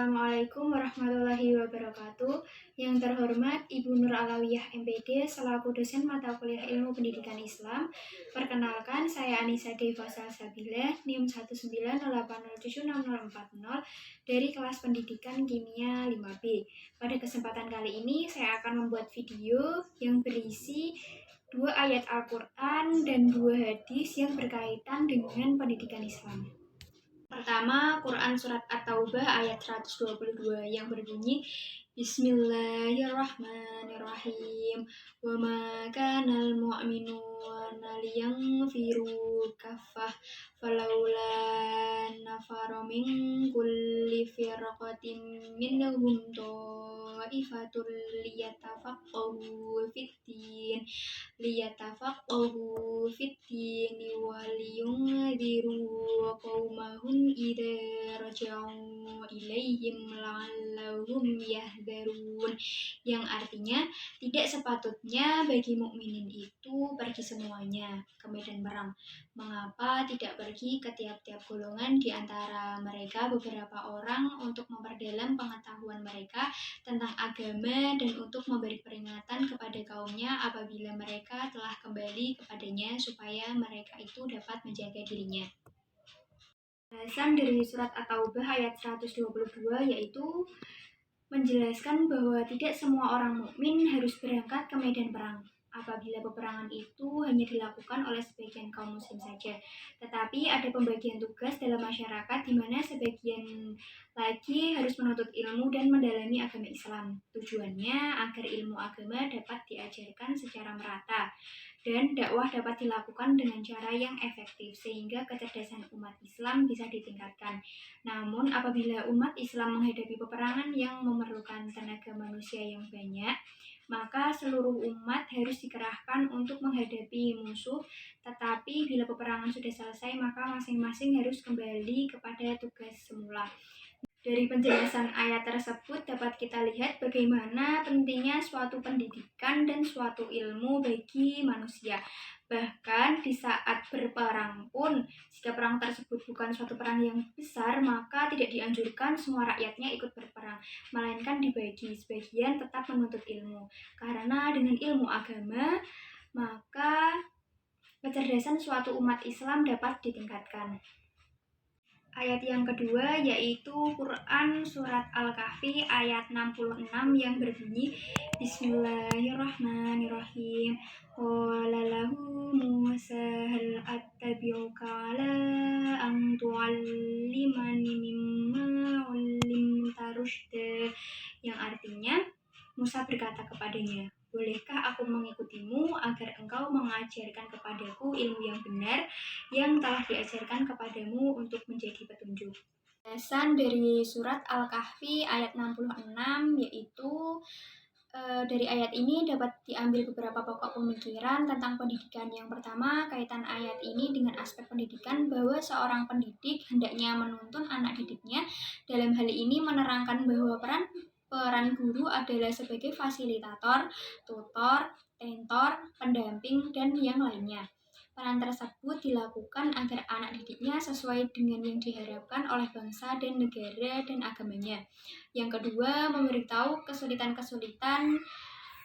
Assalamualaikum warahmatullahi wabarakatuh. Yang terhormat Ibu Nur Alawiyah MPD selaku dosen mata kuliah Ilmu Pendidikan Islam. Perkenalkan, saya Anissa Deva Salsabila, NIM 190807640 dari kelas Pendidikan Kimia 5B. Pada kesempatan kali ini saya akan membuat video yang berisi 2 ayat Al-Quran dan 2 hadis yang berkaitan dengan pendidikan Islam. Pertama, Quran Surat At-Taubah ayat 122 yang berbunyi Bismillahirrahmanirrahim. Wa ma kanal mu'minuna liyanfiru kaffah falawla nafara min kulli firqatin minhum ta'ifatul liyatafaqahu fiddin wa liyunziru qaumahum idza raja'u ilaihim la'allahum yahdharun, yang artinya tidak sepatutnya bagi mukminin itu pergi semuanya ke medan perang. Mengapa tidak pergi ke tiap-tiap golongan di antara mereka beberapa orang untuk memperdalam pengetahuan mereka tentang agama dan untuk memberi peringatan kepada kaumnya apabila mereka telah kembali kepadanya supaya mereka itu dapat menjaga dirinya. Penjelasan dari surat At-Taubah ayat 122 yaitu menjelaskan bahwa tidak semua orang mukmin harus berangkat ke medan perang apabila peperangan itu hanya dilakukan oleh sebagian kaum muslim saja. Tetapi ada pembagian tugas dalam masyarakat di mana sebagian lagi harus menuntut ilmu dan mendalami agama Islam. Tujuannya agar ilmu agama dapat diajarkan secara merata dan dakwah dapat dilakukan dengan cara yang efektif sehingga kecerdasan umat Islam bisa ditingkatkan. Namun apabila umat Islam menghadapi peperangan yang memerlukan tenaga manusia yang banyak, maka seluruh umat harus dikerahkan untuk menghadapi musuh. Tetapi bila peperangan sudah selesai, maka masing-masing harus kembali kepada tugas semula. Dari penjelasan ayat tersebut dapat kita lihat bagaimana pentingnya suatu pendidikan dan suatu ilmu bagi manusia. Bahkan di saat berperang pun, jika perang tersebut bukan suatu perang yang besar, maka tidak dianjurkan semua rakyatnya ikut berperang, melainkan dibagi sebagian tetap menuntut ilmu. Karena dengan ilmu agama, maka kecerdasan suatu umat Islam dapat ditingkatkan. Ayat yang kedua yaitu Quran Surat Al-Kahfi ayat 66 yang berbunyi Bismillahirrahmanirrahim. Qala lahu Musa hal attabi'uka ala an tu'allimani mimma 'ullimta rusyda, yang artinya Musa berkata kepadanya, bolehkah aku mengikutimu agar engkau mengajarkan kepadaku ilmu yang benar yang telah diajarkan kepadamu untuk menjadi petunjuk. Penjelasan dari surat Al-Kahfi ayat 66 yaitu dari ayat ini dapat diambil beberapa pokok pemikiran tentang pendidikan. Yang pertama, kaitan ayat ini dengan aspek pendidikan bahwa seorang pendidik hendaknya menuntun anak didiknya. Dalam hal ini menerangkan bahwa peran guru adalah sebagai fasilitator, tutor, mentor, pendamping, dan yang lainnya. Peran tersebut dilakukan agar anak didiknya sesuai dengan yang diharapkan oleh bangsa dan negara dan agamanya. Yang kedua, memberitahu kesulitan-kesulitan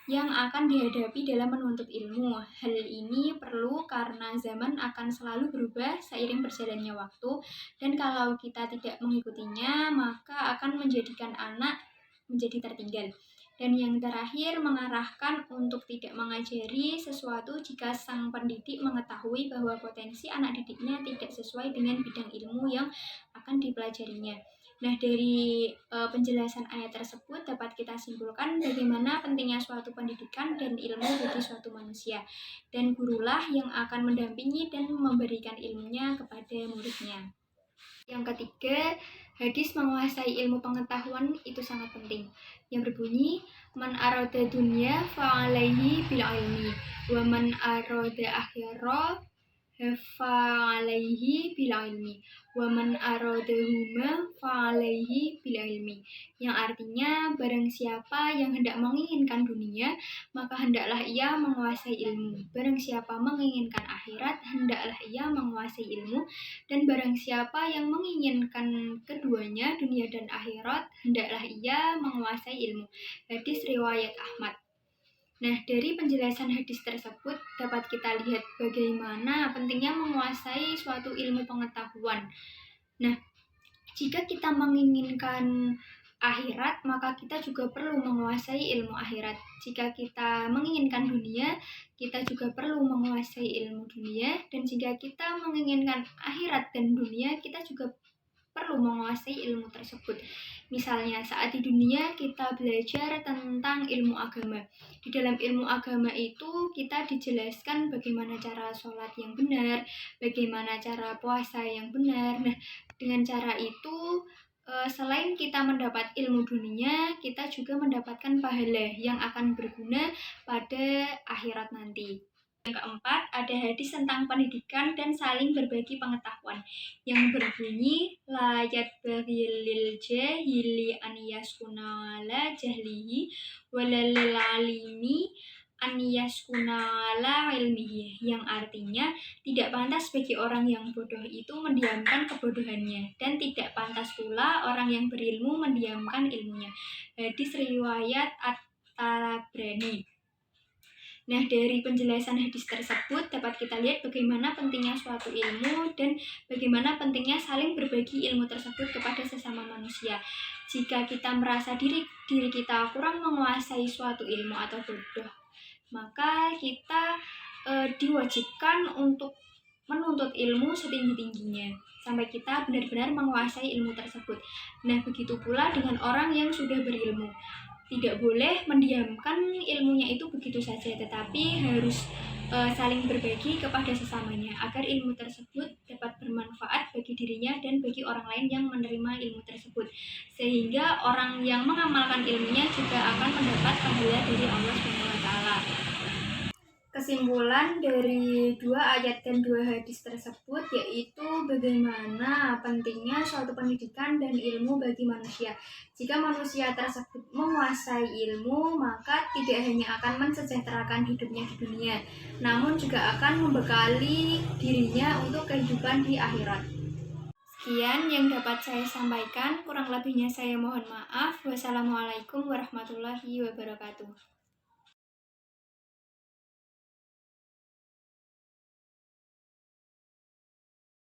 yang akan dihadapi dalam menuntut ilmu. Hal ini perlu karena zaman akan selalu berubah seiring berjalannya waktu, dan kalau kita tidak mengikutinya, maka akan menjadikan anak menjadi tertinggal. Dan yang terakhir, mengarahkan untuk tidak mengajari sesuatu jika sang pendidik mengetahui bahwa potensi anak didiknya tidak sesuai dengan bidang ilmu yang akan dipelajarinya. Nah, dari penjelasan ayat tersebut dapat kita simpulkan bagaimana pentingnya suatu pendidikan dan ilmu bagi suatu manusia. Dan gurulah yang akan mendampingi dan memberikan ilmunya kepada muridnya. Yang ketiga, hadis menguasai ilmu pengetahuan itu sangat penting, yang berbunyi man arada dunya fa'alaihi bil ilmi wa man arada akhirah fa'alaihi bil ilmi wa man aradahuma fa'alaihi bil ilmi, yang artinya barang siapa yang hendak menginginkan dunia maka hendaklah ia menguasai ilmu, barang siapa menginginkan akhirat hendaklah ia menguasai ilmu, dan barang siapa yang menginginkan keduanya dunia dan akhirat hendaklah ia menguasai ilmu. Hadis riwayat Ahmad. Nah, dari penjelasan hadis tersebut dapat kita lihat bagaimana pentingnya menguasai suatu ilmu pengetahuan. Nah, jika kita menginginkan akhirat, maka kita juga perlu menguasai ilmu akhirat. Jika kita menginginkan dunia, kita juga perlu menguasai ilmu dunia. Dan jika kita menginginkan akhirat dan dunia, kita juga perlu menguasai ilmu tersebut. Misalnya saat di dunia kita belajar tentang ilmu agama. Di dalam ilmu agama itu kita dijelaskan bagaimana cara sholat yang benar, bagaimana cara puasa yang benar. Nah, dengan cara itu selain kita mendapat ilmu dunia, kita juga mendapatkan pahala yang akan berguna pada akhirat nanti. Yang keempat, ada hadis tentang pendidikan dan saling berbagi pengetahuan yang berbunyi la yatbaghil jahili an yaskuna ala jahlihi walalil alimi an yaskuna ala ilmihi, yang artinya tidak pantas bagi orang yang bodoh itu mendiamkan kebodohannya, dan tidak pantas pula orang yang berilmu mendiamkan ilmunya. Hadis riwayat At-Tabrani. Nah, dari penjelasan hadis tersebut dapat kita lihat bagaimana pentingnya suatu ilmu dan bagaimana pentingnya saling berbagi ilmu tersebut kepada sesama manusia. Jika kita merasa diri kita kurang menguasai suatu ilmu atau bodoh, maka kita diwajibkan untuk menuntut ilmu setinggi-tingginya sampai kita benar-benar menguasai ilmu tersebut. Nah, begitu pula dengan orang yang sudah berilmu. Tidak boleh mendiamkan ilmunya itu begitu saja, tetapi harus saling berbagi kepada sesamanya agar ilmu tersebut dapat bermanfaat bagi dirinya dan bagi orang lain yang menerima ilmu tersebut, sehingga orang yang mengamalkan ilmunya juga akan mendapat pahala dari Allah SWT. Kesimpulan dari 2 ayat dan 2 hadis tersebut yaitu bagaimana pentingnya suatu pendidikan dan ilmu bagi manusia. Jika manusia tersebut menguasai ilmu, maka tidak hanya akan mensejahterakan hidupnya di dunia, namun juga akan membekali dirinya untuk kehidupan di akhirat. Sekian yang dapat saya sampaikan, kurang lebihnya saya mohon maaf. Wassalamualaikum warahmatullahi wabarakatuh.